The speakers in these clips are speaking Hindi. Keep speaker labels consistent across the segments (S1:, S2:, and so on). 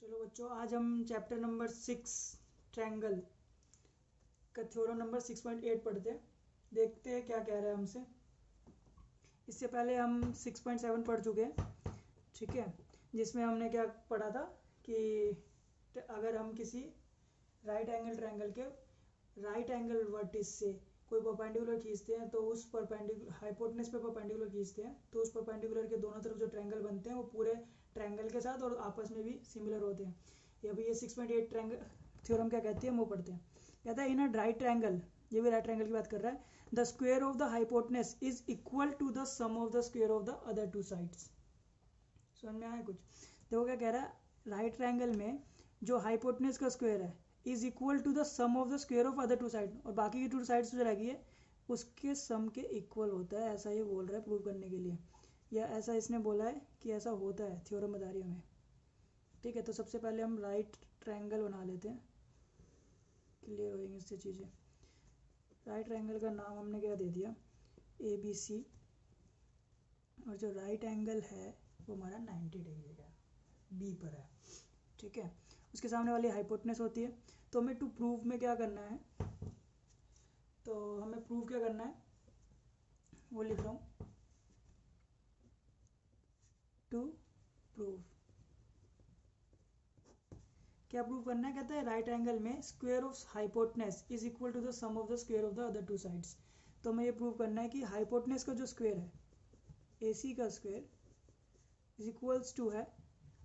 S1: चलो बच्चों, आज हम चैप्टर नंबर 6 ट्रायंगल का थ्योरम नंबर 6.8 पढ़ते हैं। देखते हैं क्या कह रहा है हमसे। इससे पहले हम 6.7 पढ़ चुके हैं, ठीक है, जिसमें हमने क्या पढ़ा था कि अगर हम किसी राइट एंगल ट्रायंगल के राइट एंगल वर्टिस से कोई परपेंडिकुलर खींचते हैं तो उस परपेंडिकुलर हाइपोटेनस पे परपेंडिकुलर खींचते हैं तो उस परपेंडिकुलर के दोनों तरफ जो ट्रायंगल बनते हैं वो पूरे ट्रायंगल के साथ और आपस में भी सिमिलर होते हैं। ये अभी ये 6.8 ट्रायंगल थ्योरम क्या कहती है हम वो पढ़ते हैं। कहता है इन अ राइट ट्रायंगल, ये भी राइट ट्रायंगल की बात कर रहा है, the square of the hypotenuse is equal to the sum of the square of the other two sides. समझ में आया कुछ? देखो क्या कह रहा है, राइट ट्रायंगल में जो हाइपोटेनस का स्क्वायर है is equal to the sum of the square of other two side, और बाकी की टू साइड्स जो रहेगी है उसके सम के इक्वल होता है, ऐसा ये बोल रहा है प्रूव करने के लिए, या ऐसा इसने बोला है कि ऐसा होता है, थ्योरम बता रही हमें। ठीक है, तो सबसे पहले हम राइट ट्रायंगल बना लेते हैं, क्लियर होएंगे इससे चीज़ें। राइट ट्रायंगल का नाम हमने क्या दे दिया, ए बी सी, और जो राइट एंगल है वो हमारा 90 डिग्री का बी पर है। ठीक है, उसके सामने वाली हाइपोटेनस होती है। तो हमें टू प्रूव में क्या करना है, तो हमें प्रूव क्या करना है वो लिख रहा हूँ, टू प्रूव। क्या प्रूव करना है, कहता है राइट एंगल में square of hypotenuse is equal to the sum of the square of the other two sides. तो हमें ये प्रूव करना है कि हाइपोटेनस का जो स्क्वायर है ए सी का स्क्वायर इज इक्वल्स टू है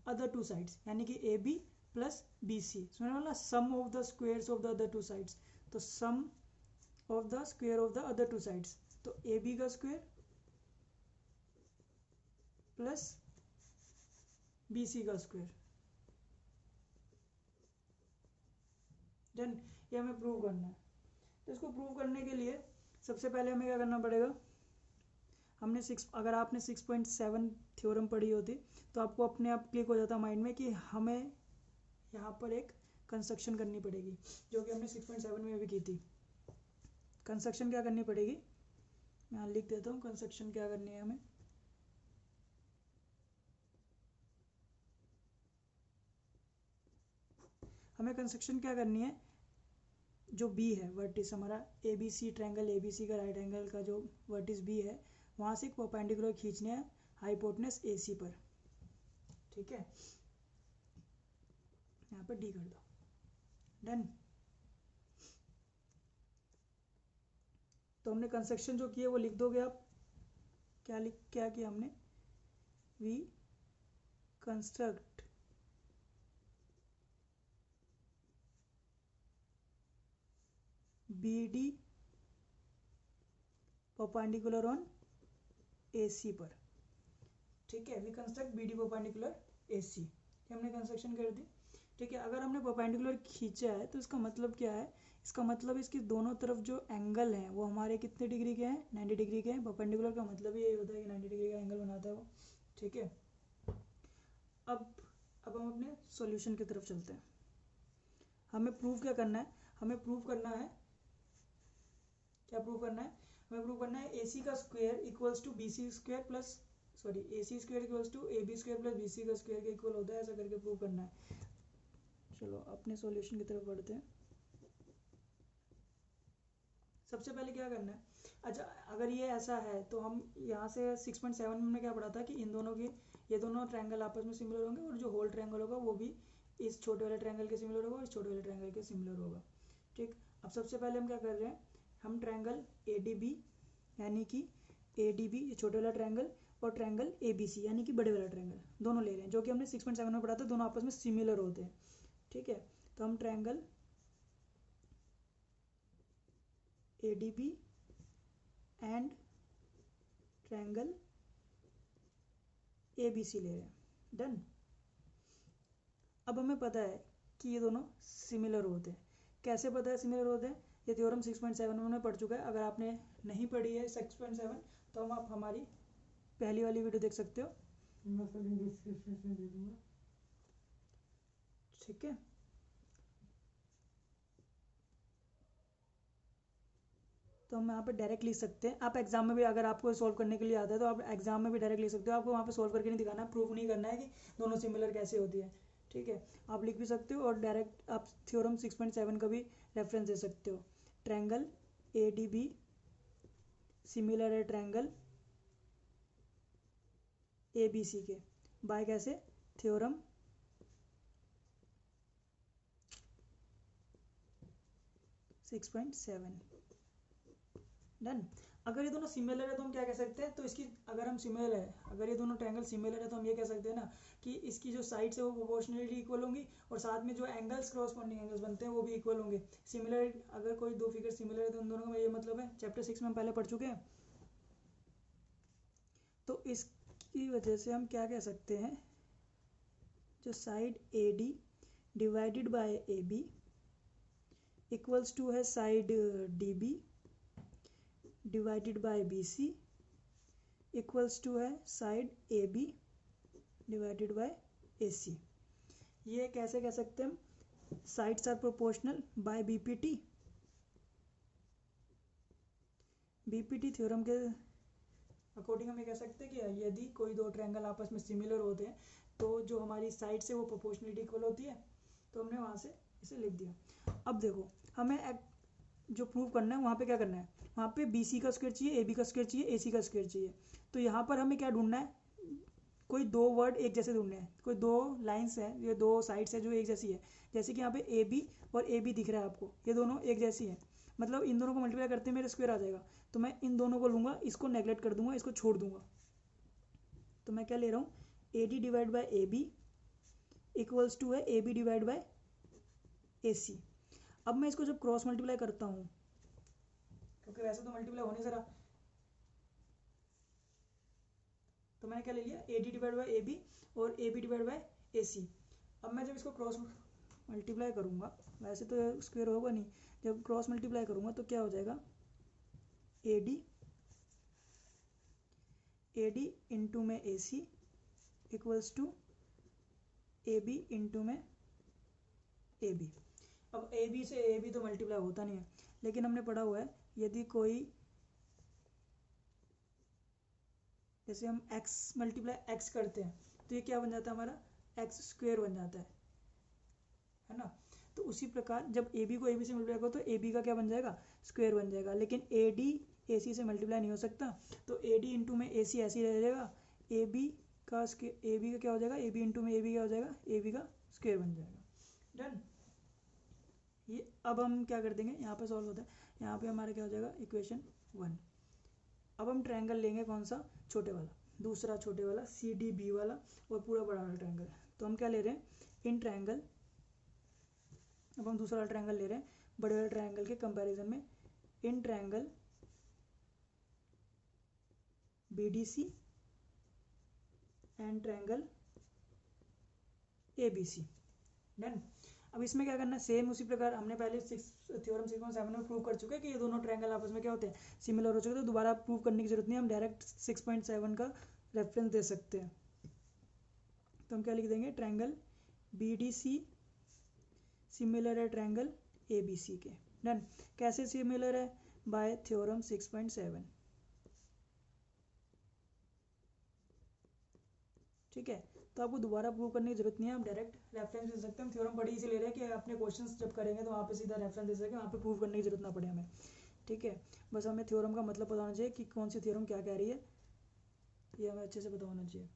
S1: अदर टू साइड्स, यानी कि A B plus B C. सुनने वाला sum of the squares of the other two sides, तो sum of the square of the other two sides, तो ए बी का स्क्वायर प्लस बी सी का स्क्वायर। डन, ये हमें प्रूव करना है। तो इसको प्रूव करने के लिए सबसे पहले हमें क्या करना पड़ेगा, हमने अगर आपने 6.7 थ्योरम पढ़ी होती तो आपको अपने आप क्लिक हो जाता माइंड में कि हमें यहाँ पर एक कंस्ट्रक्शन करनी पड़ेगी, जो कि हमने 6.7 में भी की थी। कंस्ट्रक्शन क्या करनी पड़ेगी, मैं यहाँ लिख देता हूँ कंस्ट्रक्शन क्या करनी है हमें। हमें कंस्ट्रक्शन क्या करनी है, जो बी है वर्टिस हमारा A B C triangle A B C का राइट एंगल का जो वर्टिस बी है वहाँ से एक परपेंडिकुलर खींचने है हाइपोटेनस ए सी पर। ठीक है, यहाँ पर डी कर दो। डन, तो हमने कंस्ट्रक्शन जो किया वो लिख दोगे आप। क्या किया हमने, we construct B D perpendicular on A C पर। ठीक है, we construct B D perpendicular A C, ये हमने कंस्ट्रक्शन कर दी। ठीक है, अगर हमने परपेंडिकुलर खींचा है तो इसका मतलब क्या है, इसका मतलब इसकी दोनों तरफ जो एंगल हैं वो हमारे कितने डिग्री के हैं, 90 डिग्री के हैं। परपेंडिकुलर का मतलब यही होता है कि 90 डिग्री का एंगल बनाता है वो। ठीक है, अब हम अपने सॉल्यूशन की तरफ चलते हैं। हमें प्रूव क्या करना है, हमें प्रूव करना है, क्या प्रूव करना है, हमें प्रूव करना है ए सी का square equals to B C square plus sorry A C square equals to A B square plus B C का स्क्वायर के इक्वल होता है, ऐसा करके प्रूव करना है। चलो अपने सॉल्यूशन की तरफ बढ़ते हैं। सबसे पहले क्या करना है, अच्छा अगर ये ऐसा है तो हम यहाँ से 6.7 में हमने क्या पढ़ा था कि इन दोनों की, ये दोनों ट्रायंगल आपस में सिमिलर होंगे और जो होल ट्रायंगल होगा वो भी इस छोटे वाले ट्रायंगल के सिमिलर होगा और इस छोटे वाले ट्रायंगल के सिमिलर होगा। ठीक, अब सबसे पहले हम क्या कर रहे हैं, हम ट्रायंगल ए डी बी यानी कि ए डी बी ये छोटे वाला ट्रायंगल और ट्रायंगल ए बी सी यानी कि बड़े वाला ट्रायंगल दोनों ले रहे हैं, जो कि हमने 6.7 में पढ़ा था, दोनों आपस में सिमिलर होते हैं। ठीक है, तो हम triangle A D B and triangle A B C ले रहे हैं। डन, अब हमें पता है कि ये दोनों सिमिलर होते हैं। कैसे पता है सिमिलर होते हैं, ये थ्योरम 6.7 में पढ़ चुका है। अगर आपने नहीं पढ़ी है 6.7 तो हम आप हमारी पहली वाली वीडियो देख सकते हो। मैं फिर डिस्क्रिप्शन में दे दूंगा। ठीक है, तो हम यहाँ पे डायरेक्ट लिख सकते हैं। आप एग्जाम में भी अगर आपको सॉल्व करने के लिए आता है तो आप एग्जाम में भी डायरेक्ट लिख सकते हो, आपको वहाँ पे सॉल्व करके नहीं दिखाना है, प्रूफ नहीं करना है कि दोनों सिमिलर कैसे होती है। ठीक है, आप लिख भी सकते हो और डायरेक्ट आप थ्योरम 6.7 का भी रेफरेंस दे सकते हो। Triangle A D B similar है ट्रायंगल ए बी सी के, बाय कैसे, थ्योरम 6.7। डन। अगर ये दोनों सिमिलर है तो हम क्या कह सकते हैं, तो इसकी अगर हम सिमिलर है, अगर ये दोनों ट्रायंगल सिमिलर है तो हम ये कह सकते हैं ना कि इसकी जो साइड्स है वो प्रोपोर्शनली इक्वल होंगी और साथ में जो एंगल्स क्रॉसपोंडिंग एंगल्स बनते हैं वो भी इक्वल होंगे। सिमिलर, अगर कोई दो फिगर सिमिलर है तो उन दोनों का ये मतलब है, चैप्टर 6 में हम पहले पढ़ चुके हैं। तो इसकी वजह से हम क्या कह सकते हैं, जो side A D divided by A B equals to है side D B divided by B C equals to है side A B divided by A C. ये कैसे कह सकते हैं हम, sides are proportional by BPT. BPT theorem के अकॉर्डिंग हम ये कह सकते हैं कि यदि कोई दो ट्रायंगल आपस में सिमिलर होते हैं तो जो हमारी साइड से वो प्रोपोर्शनलिटी इक्वल होती है, तो हमने वहाँ से इसे लिख दिया। अब देखो हमें जो प्रूव करना है वहाँ पे क्या करना है, वहाँ पे बी सी का स्क्वायर चाहिए, ए बी का स्क्वायर चाहिए, ए सी का स्क्वायर चाहिए। तो यहाँ पर हमें क्या ढूंढना है, कोई दो वर्ड एक जैसे ढूंढने हैं, कोई दो लाइंस है, ये दो साइड्स है जो एक जैसी है। जैसे कि यहाँ पे ए बी और ए बी दिख रहा है आपको, ये दोनों एक जैसी है, मतलब इन दोनों को मल्टीप्लाई करते मेरे स्क्वायर आ जाएगा। तो मैं इन दोनों को लूँगा, इसको नेगलेक्ट कर दूंगा, इसको छोड़ दूंगा। तो मैं क्या ले रहा हूँ, A D divide by A B equals to है A B divide by A C. अब मैं इसको जब क्रॉस मल्टीप्लाई करता हूँ, क्योंकि वैसे तो मल्टीप्लाई होने जरा, तो मैंने क्या ले लिया, A D divide by A B और A B divide by A C. अब मैं जब इसको क्रॉस मल्टीप्लाई करूँगा, वैसे तो स्क्वायर होगा नहीं, जब क्रॉस मल्टीप्लाई करूँगा तो क्या हो जाएगा, ए डी इंटू में A C equals to A B into में ए बी। अब ए बी से ए बी तो मल्टीप्लाई होता नहीं है, लेकिन हमने पढ़ा हुआ है यदि कोई, जैसे हम x मल्टीप्लाई x करते हैं तो ये क्या बन जाता है हमारा, एक्स स्क्वेयर बन जाता है ना। तो उसी प्रकार जब ए बी को ए बी से मल्टीप्लाई करो तो ए बी का क्या बन जाएगा, स्क्वेयर बन जाएगा। लेकिन ए डी ए सी से मल्टीप्लाई नहीं हो सकता, तो ए डी इंटू में ए सी ऐसे ही रह जाएगा, ए बी का क्या हो जाएगा, ए बी इंटू में ए बी क्या हो जाएगा, ए बी का स्क्वेयर बन जाएगा। डन। ये अब हम क्या कर देंगे, यहाँ पे सॉल्व होता है, यहाँ पे हमारा क्या हो जाएगा, इक्वेशन 1। अब हम ट्रायंगल लेंगे कौन सा, छोटे वाला, दूसरा छोटे वाला सी डी बी वाला और पूरा बड़ा वाला ट्रायंगल। तो हम क्या ले रहे हैं, इन ट्रायंगल, अब हम दूसरा वाला ट्रायंगल ले रहे हैं बड़े वाले ट्रायंगल के कंपैरिजन में, in triangle B D C and triangle A B C. Done. अब इसमें क्या करना है, सेम उसी प्रकार हमने पहले थ्योरम 6.7 में प्रूव कर चुके हैं कि ये दोनों ट्रायंगल आपस में क्या होते हैं, सिमिलर हो चुके, तो दोबारा प्रूव करने की जरूरत नहीं है, हम डायरेक्ट 6.7 का रेफरेंस दे सकते हैं। तो हम क्या लिख देंगे, triangle B D C similar है ट्रायंगल ए बी सी के। डन। कैसे सिमिलर है, बाय थ्योरम 6.7। ठीक है, तो आपको दोबारा प्रूव करने की जरूरत नहीं है, हम डायरेक्ट रेफरेंस दे सकते हैं। हम थ्योरम बड़ी इसी ले रहे हैं कि अपने क्वेश्चंस जब करेंगे तो वहाँ पे सीधा रेफरेंस दे सकें, वहाँ पे प्रूव करने की जरूरत ना पड़े हमें। ठीक है, बस हमें थ्योरम का मतलब पता होना चाहिए कि कौन सी थ्योरम क्या कह रही है, ये हमें अच्छे से पता होना चाहिए।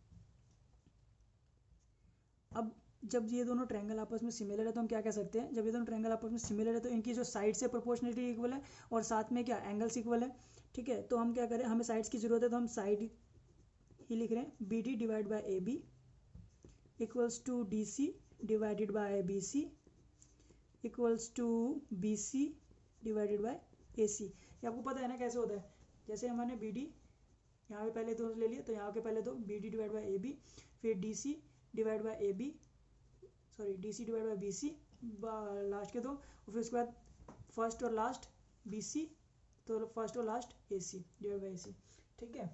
S1: अब जब ये दोनों ट्रायंगल आपस में सिमिलर है तो हम क्या कह सकते हैं, जब ये दोनों ट्रायंगल आपस में सिमिलर है तो इनकी जो साइड से प्रोपोर्शनलिटी इक्वल है और साथ में क्या एंगल्स इक्वल है। ठीक है, तो हम क्या करें, हमें साइड्स की जरूरत है तो हम साइड ही लिख रहे हैं, B D divide by A B equals to D C divided by B C equals to B C divided by A C. ये आपको पता है ना कैसे होता है, जैसे हमने बी डी यहाँ पे पहले दो ले लिया, तो यहाँ के पहले दो B D divide by A B, फिर D C divide by A B, sorry D C divide by B C last के दो, और फिर उसके बाद फर्स्ट और लास्ट बी सी, तो फर्स्ट और last A C divide by A C. ठीक है,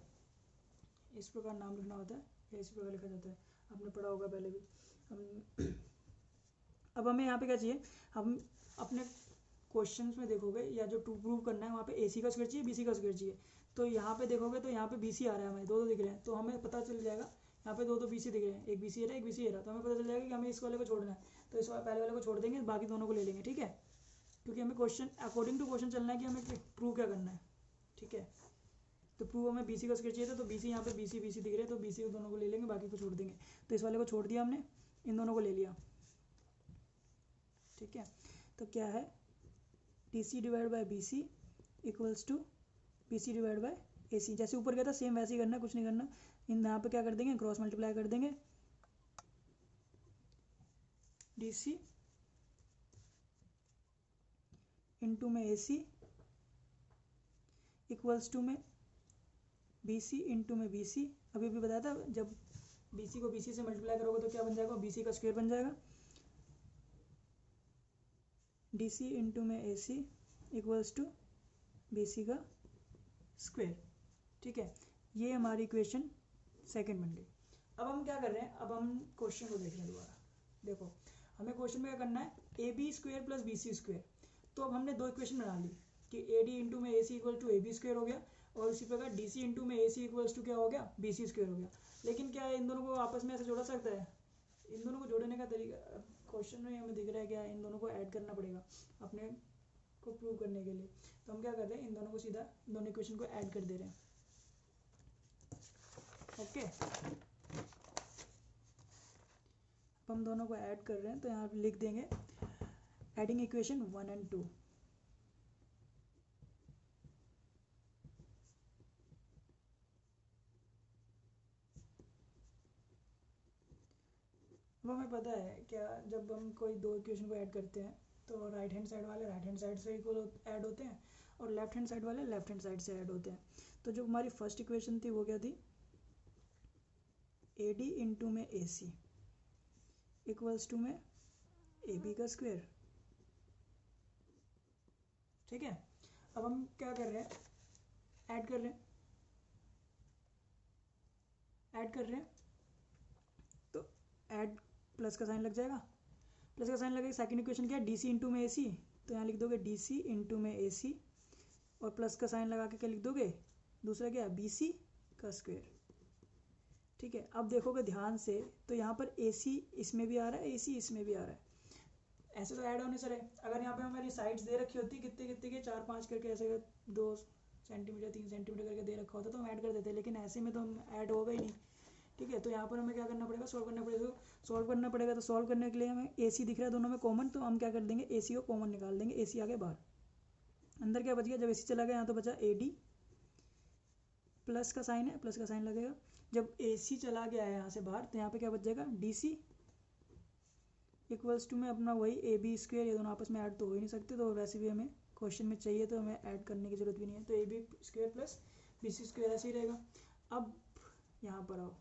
S1: इस प्रकार नाम लिखना होता है या इसी प्रकार लिखा जाता है, आपने पढ़ा होगा पहले भी। हम अब हमें यहाँ पे क्या चाहिए, हम अपने क्वेश्चंस में देखोगे या जो टू प्रूव करना है वहाँ पे ए सी का स्क्वायर चाहिए, बी सी का स्क्वायर चाहिए। तो यहाँ पे देखोगे तो यहाँ पे बी सी आ रहा है, हमें दो दिख रहे हैं, तो हमें पता चल जाएगा यहाँ पे दो BC दिख रहे हैं, एक BC है, एक BC है, तो हमें पता चल जाएगा कि हमें इस वाले को छोड़ना है, तो इस पहले वाले को छोड़ देंगे, बाकी दोनों को ले लेंगे, ठीक है, क्योंकि हमें क्वेश्चन अकॉर्डिंग टू क्वेश्चन चलना है कि हमें प्रूव क्या करना है, ठीक है। तो प्रूव हमें BC का स्क्वायर चाहिए था, तो BC यहाँ पे BC दिख रहे हैं, तो BC को दोनों को ले लेंगे, बाकी को छोड़ देंगे, तो इस वाले को छोड़ दिया हमने, इन दोनों को ले लिया, ठीक है। तो क्या है, DC divide by BC equals to BC divide by AC, जैसे ऊपर गया था सेम वैसे ही करना, कुछ नहीं करना, इन यहाँ पे क्या कर देंगे, क्रॉस मल्टीप्लाई कर देंगे, DC इंटू में AC इक्वल्स टू में BC इंटू में BC, अभी भी बताया था जब BC को BC से मल्टीप्लाई करोगे तो क्या बन जाएगा, BC का स्क्वायर बन जाएगा, DC इंटू में AC इक्वल्स टू BC का स्क्वायर, ठीक है। ये हमारी इक्वेशन सेकंड बन गई। अब हम क्या कर रहे हैं, अब हम क्वेश्चन को देख रहे हैं दोबारा, देखो हमें क्वेश्चन में क्या करना है, AB square plus BC square, तो अब हमने दो इक्वेशन बना ली कि AD इंटू में AC equal to AB square हो गया, और इसी प्रकार DC इंटू में AC इक्वल्स टू क्या हो गया, BC स्क्वायर हो गया। लेकिन क्या इन दोनों को आपस में ऐसे जोड़ा सकता है, इन दोनों को जोड़ने का तरीका क्वेश्चन में हमें दिख रहा है, क्या इन दोनों को ऐड करना पड़ेगा अपने को प्रूव करने के लिए, तो हम क्या कर रहे हैं, इन दोनों को सीधा दोनों इक्वेशन को ऐड कर दे रहे हैं, ओके। अब हम दोनों को ऐड कर रहे हैं, तो यहाँ पे लिख देंगे एडिंग इक्वेशन 1 and 2, अब हमें पता है क्या, जब हम कोई दो इक्वेशन को ऐड करते हैं तो राइट हैंड साइड वाले राइट हैंड साइड से इक्वल ऐड होते हैं, और लेफ्ट हैंड साइड वाले लेफ्ट हैंड साइड से ऐड होते हैं। तो जो हमारी फर्स्ट इक्वेशन थी वो क्या थी, AD इंटू में AC इक्वल्स टू में AB का स्क्वायर, ठीक है। अब हम क्या कर रहे हैं, ऐड कर रहे हैं, ऐड कर रहे हैं, तो ऐड प्लस का साइन लग जाएगा, प्लस का साइन लगेगा। सेकंड इक्वेशन क्या है, DC इंटू में AC, तो यहाँ लिख दोगे DC इंटू में AC, और प्लस का साइन लगा के क्या लिख दोगे, दूसरा क्या है, BC का स्क्वायर, ठीक है। अब देखोगे ध्यान से, तो यहाँ पर AC इसमें भी आ रहा है, AC इसमें भी आ रहा है, ऐसे तो ऐड होने से रहे। अगर यहाँ पे हमारी साइड्स दे रखी होती कितने कितने के 4-5 करके, ऐसे 2 सेंटीमीटर 3 सेंटीमीटर करके दे रखा होता तो हम ऐड कर देते, लेकिन ऐसे में तो हम ऐड होगा ही नहीं, ठीक है। तो यहाँ पर हमें क्या करना पड़ेगा, सॉल्व करना पड़ेगा, सॉल्व करना पड़ेगा। तो सॉल्व करने के लिए हमें AC दिख रहा है दोनों में कॉमन, तो हम क्या कर देंगे, AC को कॉमन निकाल देंगे, AC आगे बाहर, अंदर क्या बच गया, जब AC चला गया यहाँ तो बचा AD, प्लस का साइन है, प्लस का साइन लगेगा, जब AC चला गया है यहाँ से बाहर, तो यहाँ पे क्या बच जाएगा, DC इक्वल्स टू में अपना वही AB स्क्वायर, ये दोनों आपस में ऐड तो हो ही नहीं सकते, तो वैसे भी हमें क्वेश्चन में चाहिए तो हमें ऐड करने की जरूरत भी नहीं है, तो AB square plus BC square ऐसे ही रहेगा। अब यहाँ पर आओ,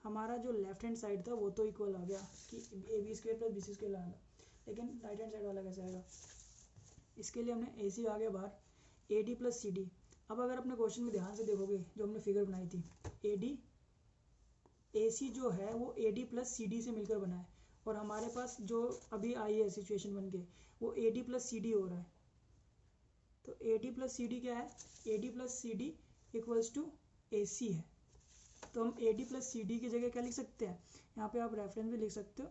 S1: हमारा जो लेफ्ट हैंड साइड था वो तो इक्वल आ गया कि AB square plus BC square आएगा, लेकिन राइट हैंड साइड वाला कैसे आएगा, इसके लिए हमने AC आ गया बाहर, AD प्लस CD। अब अगर अपने क्वेश्चन में ध्यान से देखोगे, जो हमने फिगर बनाई थी, AC जो है वो AD प्लस CD से मिलकर बना है, और हमारे पास जो अभी आई है सिचुएशन बन के, वो AD प्लस CD हो रहा है। तो AD प्लस CD क्या है, AD plus CD equals to AC है, तो हम AD प्लस CD की जगह क्या लिख सकते हैं, यहाँ पे आप रेफरेंस भी लिख सकते हो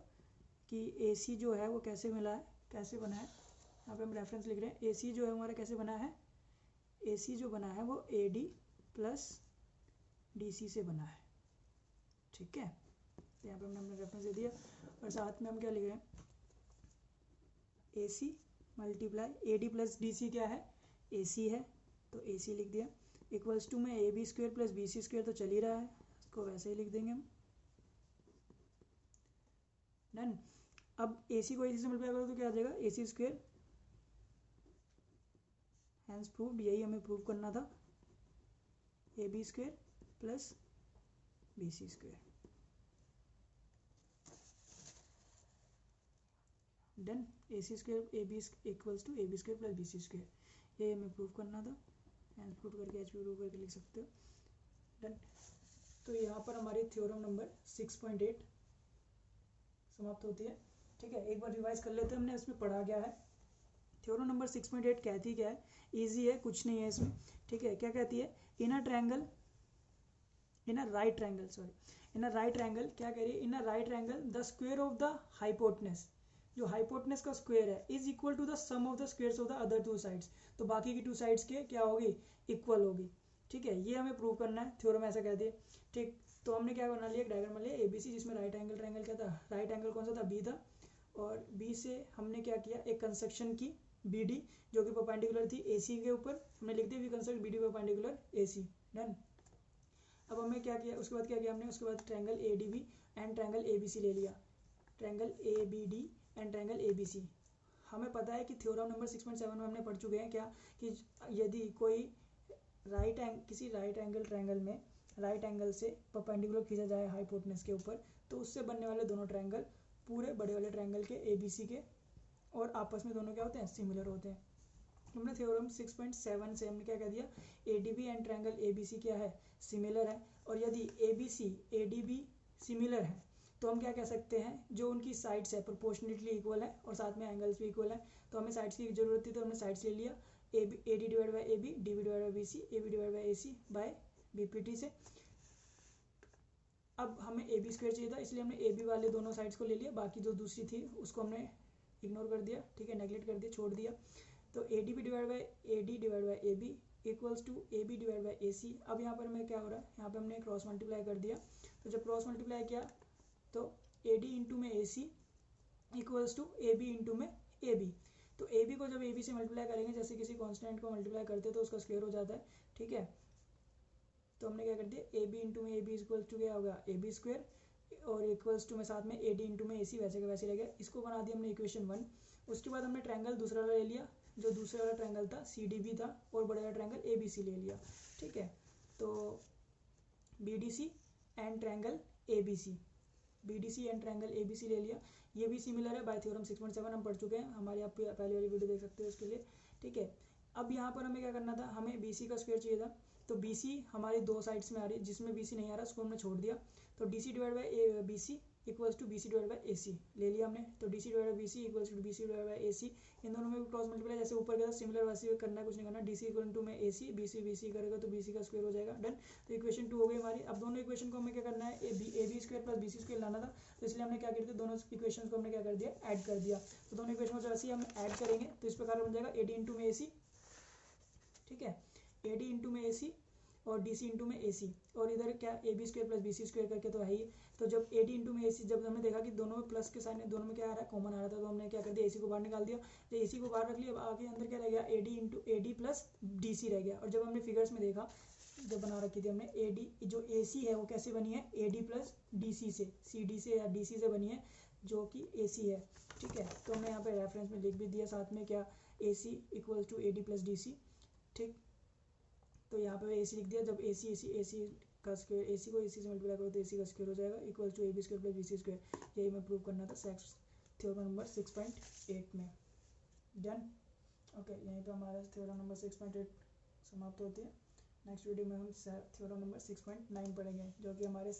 S1: कि AC जो है वो कैसे मिला है, कैसे बना है, यहाँ पे हम रेफरेंस लिख रहे हैं, AC जो है हमारा कैसे बना है, AC जो बना है वो AD प्लस DC से बना है, ठीक है। तो यहाँ पे हमने रेफरेंस दे दिया, और साथ में हम क्या लिख रहे हैं, AC multiply AD plus DC क्या है, AC है, तो AC लिख दिया, इक्वल्स टू में AB square plus BC square तो चल ही रहा है, इसको वैसे ही लिख देंगे हम, डन। अब AC को AC से मल्टीप्लाई करो तो क्या आ जाएगा, AC स्क्वायर, हैंस प्रूव्ड, यही हमें प्रूव करना था, AB square plus BC square, done. AC square AB equals to AB square plus BC square, ये हमें प्रूव करना था, हैंस प्रूव करके HP प्रूव करके लिख सकते हो, डन। तो यहाँ पर हमारी थ्योरम नंबर 6.8 समाप्त होती है, ठीक है। एक बार रिवाइज कर लेते हैं, हमने इसमें पढ़ा क्या है। थ्योरम नंबर 6.8 कहती क्या है, इजी है, कुछ नहीं है इसमें, ठीक है। क्या कहती है, in a triangle in a right triangle, sorry, in a right triangle क्या कह रही है, in a right triangle the square of the hypotenuse, जो हाइपोटेनस का स्क्वायर है, is equal to the sum of the squares of the other two sides, तो बाकी की टू साइड्स के क्या होगी, इक्वल होगी। ठीक है, ये हमें प्रूव करना है, थ्योरम ऐसा कहती है। ठीक, तो हमने क्या बना लिया, एक डायग्राम बना लिया एबीसी, जिसमें राइट एंगल ट्रायंगल क्या था, राइट एंगल कौन सा था, बी था, और बी से हमने क्या किया, एक कंस्ट्रक्शन की बी डी, जो कि परपेंडिकुलर थी ए सी के ऊपर, हमने लिख दिया we construct B D perpendicular A C, done. अब हमें क्या किया, उसके बाद क्या किया हमने, उसके बाद triangle A D B and triangle A B C ले लिया, triangle A B D and triangle A B C. हमें पता है कि थ्योरम नंबर 6.7 में हमने पढ़ चुके हैं क्या, कि यदि कोई किसी राइट एंगल ट्रायंगल में राइट एंगल से परपेंडिकुलर खींचा जाए हाइपोटेनस के ऊपर, तो उससे बनने वाले दोनों ट्रायंगल पूरे बड़े वाले ट्रायंगल के ए बी सी के और आपस में दोनों क्या होते हैं, सिमिलर होते हैं। हमने थ्योरम 6.7 से हमने क्या कह दिया, A D B and triangle A B C क्या है, सिमिलर है, और यदि A B C A D B similar है तो हम क्या कह सकते हैं, जो उनकी साइड्स है प्रोपोर्शनेटली इक्वल है और साथ में एंगल्स भी इक्वल है, तो हमें साइड्स की जरूरत थी, तो हमने साइड्स ले लिया, A D divide by A B, D B divide by B C, A B divide by A C by B P T से। अब हमें ए बी स्क्वायर चाहिए था, इसलिए हमने ए बी वाले दोनों साइड्स को ले लिया, बाकी जो दूसरी थी उसको हमने इग्नोर कर दिया, ठीक है, नेगलेक्ट कर दिया, छोड़ दिया। तो A D B divide by A D divide by A B equals to A B divide by A C. अब यहाँ पर हमें क्या हो रहा है, यहाँ पर हमने क्रॉस मल्टीप्लाई कर दिया, तो जब क्रॉस मल्टीप्लाई किया तो ए डी इंटू में A C equals to A B into में ए बी। तो ए बी को जब ए बी से मल्टीप्लाई करेंगे, जैसे किसी कॉन्स्टेंट को मल्टीप्लाई करते हैं तो उसका स्क्वायर हो जाता है, ठीक है। तो हमने क्या कर दिया, ए बी इंटू में ए बी इक्वल्स टू क्या होगा, ए बी स्क्वायर, और इक्वल्स टू में साथ में ए डी इंटू में ए सी, वैसे का वैसे रह गया। इसको बना दिया हमने इक्वेशन 1। उसके बाद हमने ट्रायंगल दूसरा ले लिया, जो दूसरा वाला ट्रायंगल था सी डी बी था, और बड़ा वाला ट्रायंगल ए बी सी ले लिया, ठीक है। तो B D C and triangle A B C, B D C and triangle A B C ले लिया, ये भी सिमिलर है, बाय थ्योरम 6.7 हम पढ़ चुके हैं, हमारी आप पहले वाली वीडियो देख सकते हो उसके लिए, ठीक है। अब यहाँ पर हमें क्या करना था, हमें बी सी का स्क्वायर चाहिए था, तो बी सी हमारी दो साइड्स में आ रही है, जिसमें बी सी नहीं आ रहा उसको हमने छोड़ दिया, तो D C divide by B C equals to B C divide by A C ले लिया हमने, तो D C divide by B C equals to B C divide by A C. इन दोनों में क्रॉस मल्टीप्लाई जैसे ऊपर गया सिमिलर वैसे करना है, कुछ नहीं करना, डी सी इक्वल टू में ए सी, बी सी करेगा तो बी सी का स्क्वायर हो जाएगा, डन। तो इक्वेशन 2 हो गई हमारी। अब दोनों इक्वेशन को हमें क्या करना है, A B square plus B C square लाना था, तो इसलिए हमने क्या कर दिया, दोनों इक्वेशन को हमने क्या कर दिया, ऐड कर दिया। तो दोनों इक्वेशन को जैसे ही हम ऐड करेंगे तो इस प्रकार बन जाएगा ए डी इंटू में ए सी, ठीक है, ए डी इंटू में ए सी और डी सी इंटू में ए सी, और इधर क्या A B square plus B C square करके तो है ही। तो जब ए डी इंटू में ए सी, जब हमने देखा कि दोनों में प्लस के साइन है, दोनों में क्या आ रहा है, कॉमन आ रहा था, तो हमने क्या कर दिया, ए सी को बाहर निकाल दिया, तो ए सी को बाहर रख लिया। अब आगे अंदर क्या रह गया, A D into A D plus D C रह गया। और जब हमने फिगर्स में देखा, जब बना रखी थी हमने, ए डी जो ए सी है वो कैसे बनी है, A D plus D C से, सी डी से या डी सी से बनी है, जो कि ए सी है, ठीक है। तो हमने यहाँ पे रेफरेंस में लिख भी दिया साथ में, क्या, A C equals to A D plus D C, ठीक। तो यहाँ पे ए सी लिख दिया, जब ए सी का स्क्वायर, ए सी को ए सी से मल्टीप्लाई करो तो ए सी का स्क्वायर हो जाएगा, equal to A B square plus B C square. यही मैं प्रूव करना था थ्योरम नंबर 6.8 में, डन। ओके, यहीं पे हमारा थ्योरम नंबर 6.8 समाप्त होती है। नेक्स्ट वीडियो में हम थ्योरम नंबर 6.9 पढ़ेंगे, जो कि हमारे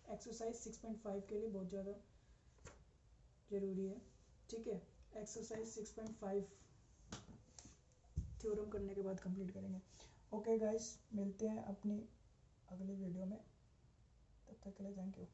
S1: एक्सरसाइज 6.5 के लिए बहुत ज़्यादा ज़रूरी है, ठीक है। एक्सरसाइज 6.5 थ्योरम करने के बाद कंप्लीट करेंगे। ओके गाइस, मिलते हैं अपनी अगली वीडियो में, तब तक के लिए थैंक यू।